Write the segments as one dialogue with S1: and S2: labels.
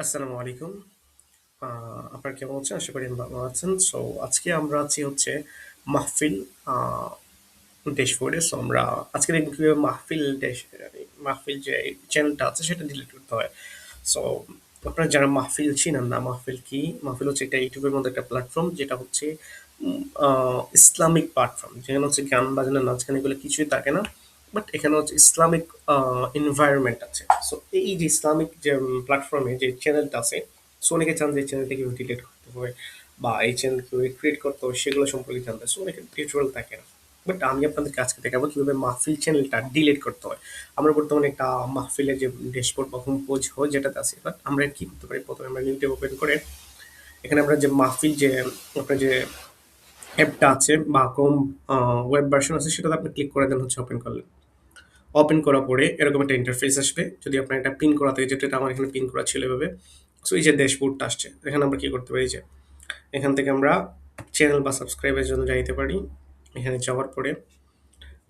S1: আসসালামু আলাইকুম। আপনারা কেমন আছেন? আশা করি ভালো আছেন। সো আজকে আমরা আছি হচ্ছে মাহফিল আ ড্যাশবোর্ডে। সো আমরা আজকে দেখব কিভাবে মাহফিল যে চ্যানেলটা আছে সেটা ডিলিট করতে হয়। সো আপনারা যারা মাহফিল চিনেন না, মাহফিল কি? মাহফিল হচ্ছে একটা ইউটিউবের মধ্যে একটা প্ল্যাটফর্ম যেটা হচ্ছে উম আ ইসলামিক প্ল্যাটফর্ম। যেখানে হচ্ছে গান বাজনা, নাচ গান এগুলো কিছুই থাকে না। বাট এখানে হচ্ছে ইসলামিক এনভায়রনমেন্ট আছে। সো এই যে ইসলামিক যে প্ল্যাটফর্মে যে চ্যানেলটা আছে, সো অনেকে চান যে এই চ্যানেলটা কিভাবে ডিলিট করতে হয় বা এই চ্যানেল কিভাবে ক্রিয়েট করতে হয় সেগুলো সম্পর্কে জানতে। সো অনেকের টিউটোরিয়াল থাকে না। বাট আমি আপনাদেরকে আজকে দেখাবো কিভাবে মাহফিল চ্যানেলটা ডিলিট করতে হয়। আমরা বর্তমানে একটা মাহফিলের যে ড্যাশবোর্ড বা হোম পেজ হয় যেটাতে আছি। বাট আমরা কি করতে পারি? প্রথমে আমরা ইউটিউব ওপেন করে এখানে আমরা যে মাহফিল যে আপনার যে অ্যাপটা আছে বা Chrome ওয়েব ভার্সন আছে সেটাতে আপনি ক্লিক করে দেন হচ্ছে ওপেন করলেন। ওপেন করার পরে এরকম একটা ইন্টারফেস আসবে। যদি আপনার এটা পিন করা থাকে যেটা আমার এখানে পিন করা ছিল এভাবে। সো এই যে ড্যাশবোর্ডটা আসছে। এখানে আমরা কি করতে পারি? এই যে এখান থেকে আমরা চ্যানেল বা সাবস্ক্রাইবের জন্য যাইতে পারি। এখানে যাওয়ার পরে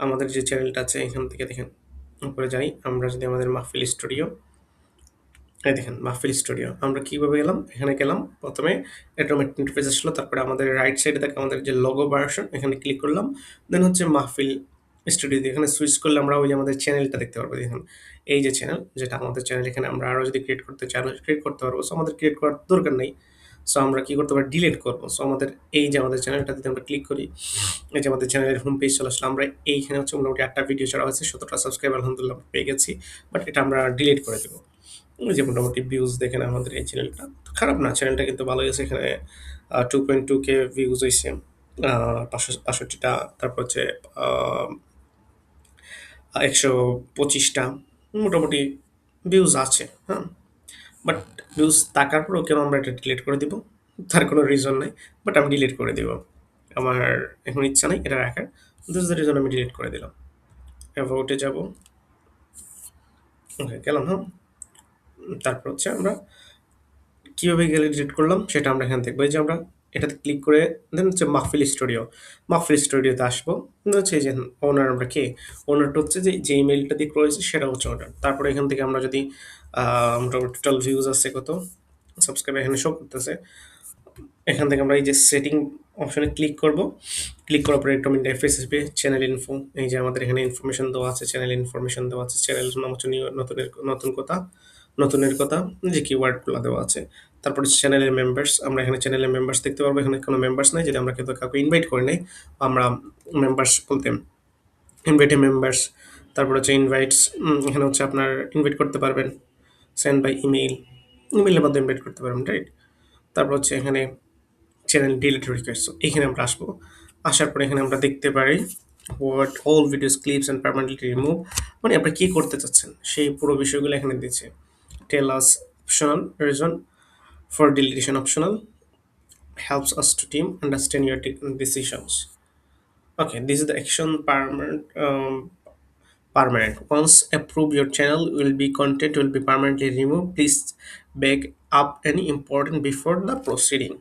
S1: আমাদের যে চ্যানেলটা আছে এখান থেকে দেখেন উপরে যাই। আমরা যদি আমাদের মাহফিল স্টুডিও এই দেখেন মাহফিল স্টুডিও। আমরা কিভাবে গেলাম? এখানে গেলাম। ১ম এ এরকম একটা ইন্টারফেস আসলো। তারপরে আমাদের রাইট সাইডে থাকে আমাদের যে লোগো ভার্সন এখানে ক্লিক করলাম। দেন হচ্ছে মাহফিল স্টুডিও দিয়ে এখানে সুইচ করলে আমরা ওই যে আমাদের চ্যানেলটা দেখতে পারবো। দেখুন এই যে চ্যানেল যেটা আমাদের চ্যানেল এখানে আমরা আরো যদি ক্রিয়েট করতে চাই আরো ক্রিয়েট করতে পারবো। সো আমাদের ক্রিয়েট করার দরকার নেই। সো আমরা কি করতে পারি? ডিলিট করব। সো আমাদের এই যে আমাদের চ্যানেলটা যদি আমরা ক্লিক করি, এই যে আমাদের চ্যানেলের হোম পেজ চলে আসলো। আমরা এইখানে হচ্ছে মোটামুটি ৮ টা ভিডিও ছাড়া হয়েছে। ১৭ টা সাবস্ক্রাইব আলহামদুলিল্লাহ পেয়ে গেছি। বাট এটা আমরা ডিলিট করে দেব। ওই যে মোটামুটি ভিউজ দেখেন আমাদের এই চ্যানেলটা। খারাপ না, চ্যানেলটা কিন্তু ভালোই আছে। এখানে 2.2K ভিউজ হইছে। ৫৬৫ টা, তারপর হচ্ছে আ ১২৫ টা মোটামুটি ভিউজ আছে। হ্যাঁ? বাট ভিউজ থাকার পরেও কেন আমরা এটা ডিলিট করে দিব? তার কোনো রিজন নাই। বাট আমি ডিলিট করে দিব। আমার এখন ইচ্ছা নাই এটা রাখার। দিস ইজ দ্য রিজন আমি ডিলিট করে দিলাম। অ্যাবাউট এ যাবো। ওকে গেলাম, হ্যাঁ? তারপর হচ্ছে আমরা কিভাবে গেলে ডিলিট করলাম সেটা আমরা এখানে দেখবো। এই যে আমরা এটাতে ক্লিক করে দেন হচ্ছে মাহফিল স্টুডিও। মাহফিল স্টুডিওতে আসবো। দেন হচ্ছে এই যে ওনার আমরা কে? ওনারটা হচ্ছে যে ইমেইলটা দিয়ে করেছি সেটা হচ্ছে ওনার। তারপরে এখান থেকে আমরা যদি মোটামুটি টোটাল ভিউজ আছে কত? সাবস্ক্রাইব এখানে শো করতেছে। এখান থেকে আমরা এই যে সেটিং অপশনে ক্লিক করব। ক্লিক করার পরে একটা ইন্টারফেস আসবে চ্যানেল ইনফো। এই যে আমাদের এখানে ইনফরমেশন দেওয়া আছে, চ্যানেল ইনফরমেশন দেওয়া আছে। চ্যানেল নাম হচ্ছে নতুনের কথা যে কিওয়ার্ডগুলো দেওয়া আছে। তারপর হচ্ছে চ্যানেলের মেম্বার্স। আমরা এখানে চ্যানেলের মেম্বার্স দেখতে পারবো। এখানে কোনো মেম্বার্স নাই যদি আমরা কিন্তু কাউকে ইনভাইট করি নাই। আমরা মেম্বার্স বলতে ইনভাইট এ মেম্বার্স। তারপর হচ্ছে ইনভাইটস এখানে হচ্ছে আপনার ইনভাইট করতে পারবেন। Send by email. ইমেইলের মাধ্যমে ইনভাইট করতে পারবেন, রাইট? তারপর হচ্ছে এখানে চ্যানেল ডিলিট রিকোয়েস্ট। সো এখানে আমরা আসবো। আসার পরে এখানে আমরা দেখতে পারি what all videos clips and permanently remove, মানে আপনি কি করতে চাচ্ছেন সেই পুরো বিষয়গুলো এখানে দিচ্ছে। Tell us optional reason for deletion optional helps us to team understand your decisions. Okay, this is the action permanent. Once approved, your channel will be content will be permanently removed. Please back up any important before the proceeding.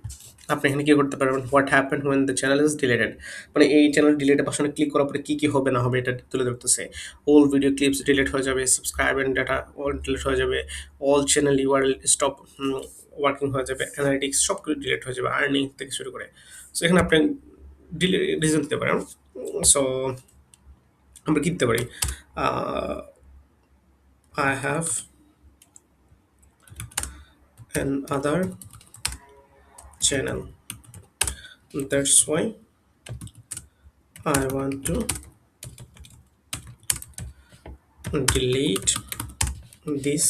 S1: আপনি এখানে কি করতে পারবেন? What happen when the channel is deleted, মানে এই channel delete অপশনে click করার পরে কি কি হবে না হবে এটা তুলে ধরতেছে। অল ভিডিও ক্লিপস ডিলিট হয়ে যাবে, subscribe and data all delete হয়ে যাবে, all channel URL stop working হয়ে যাবে, অ্যানালিটিক্স সব কিছু ডিলিট হয়ে যাবে, আর্নিং থেকে শুরু করে। সো এখানে আপনি রিজন দিতে পারেন। সো আমরা কি দিতে পারি? I have another channel. That's why I want to delete this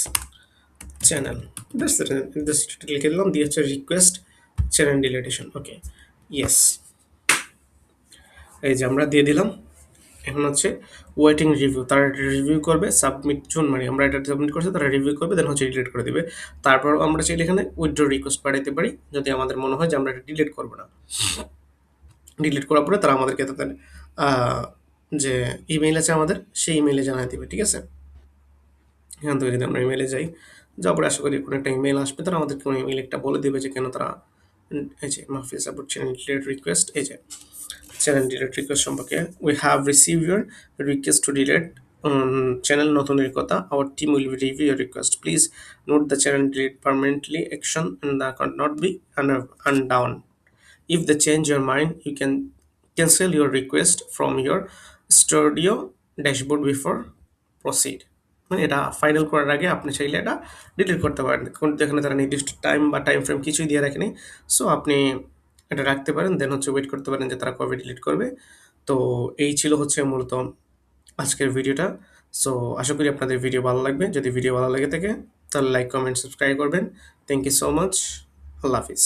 S1: channel. That's this লিখে দিলাম দিয়ে হচ্ছে রিকোয়েস্ট চ্যানেল ডিলিটেশন। ওকে, ইয়েস, এই যে আমরা দিয়ে দিলাম। এখন হচ্ছে ওয়েটিং রিভিউ, তারা রিভিউ করবে, সাবমিট জুন মানে আমরা এটা সাবমিট করছি, তারা রিভিউ করবে, দেন হচ্ছে ডিলিট করে দিবে। তারপর আমরা চাইলে এখানে উইথড্র রিকোয়েস্ট পাঠাতে পারি যদি আমাদের মনে হয় যে আমরা এটা ডিলিট করবো না। ডিলিট করার পরে তারা আমাদেরকে তাদের যে ইমেইল আছে আমাদের সেই ইমেইলে জানাই দিবে, ঠিক আছে? এখান থেকে যদি আমরা ইমেইলে যাই, যাওয়ার পরে আশা করি কোনো একটা ইমেইল আসবে, তারা আমাদেরকে কোনো ইমেইল একটা বলে দেবে যে কেন তারা এই যে Mahfiz support channel delete request, এই যে চ্যানেল ডিলিট রিকোয়েস্ট সম্পর্কে, we have receive your request to delete channel নতুনের কথা, our team will review your request. Please note the channel delete permanently action and that cannot be undown. If they change your mind, you can cancel your request from your studio dashboard before proceed. মানে এটা final করার আগে আপনি চাইলে এটা delete করতে পারেন, কিন্তু এখানে তারা নির্দিষ্ট টাইম বা টাইম ফ্রেম কিছুই দিয়ে রাখেনি। সো আপনি এটা রাখতে পারেন, দেন হচ্ছে ওয়েট করতে পারেন যে তারা কবে ডিলিট করবে। তো এই ছিল হচ্ছে মূলত আজকের ভিডিওটা। সো আশা করি আপনাদের ভিডিও ভালো লাগবে। যদি ভিডিও ভালো লেগে থাকে তাহলে লাইক কমেন্ট সাবস্ক্রাইব করবেন। Thank you so much. Allah Hafiz.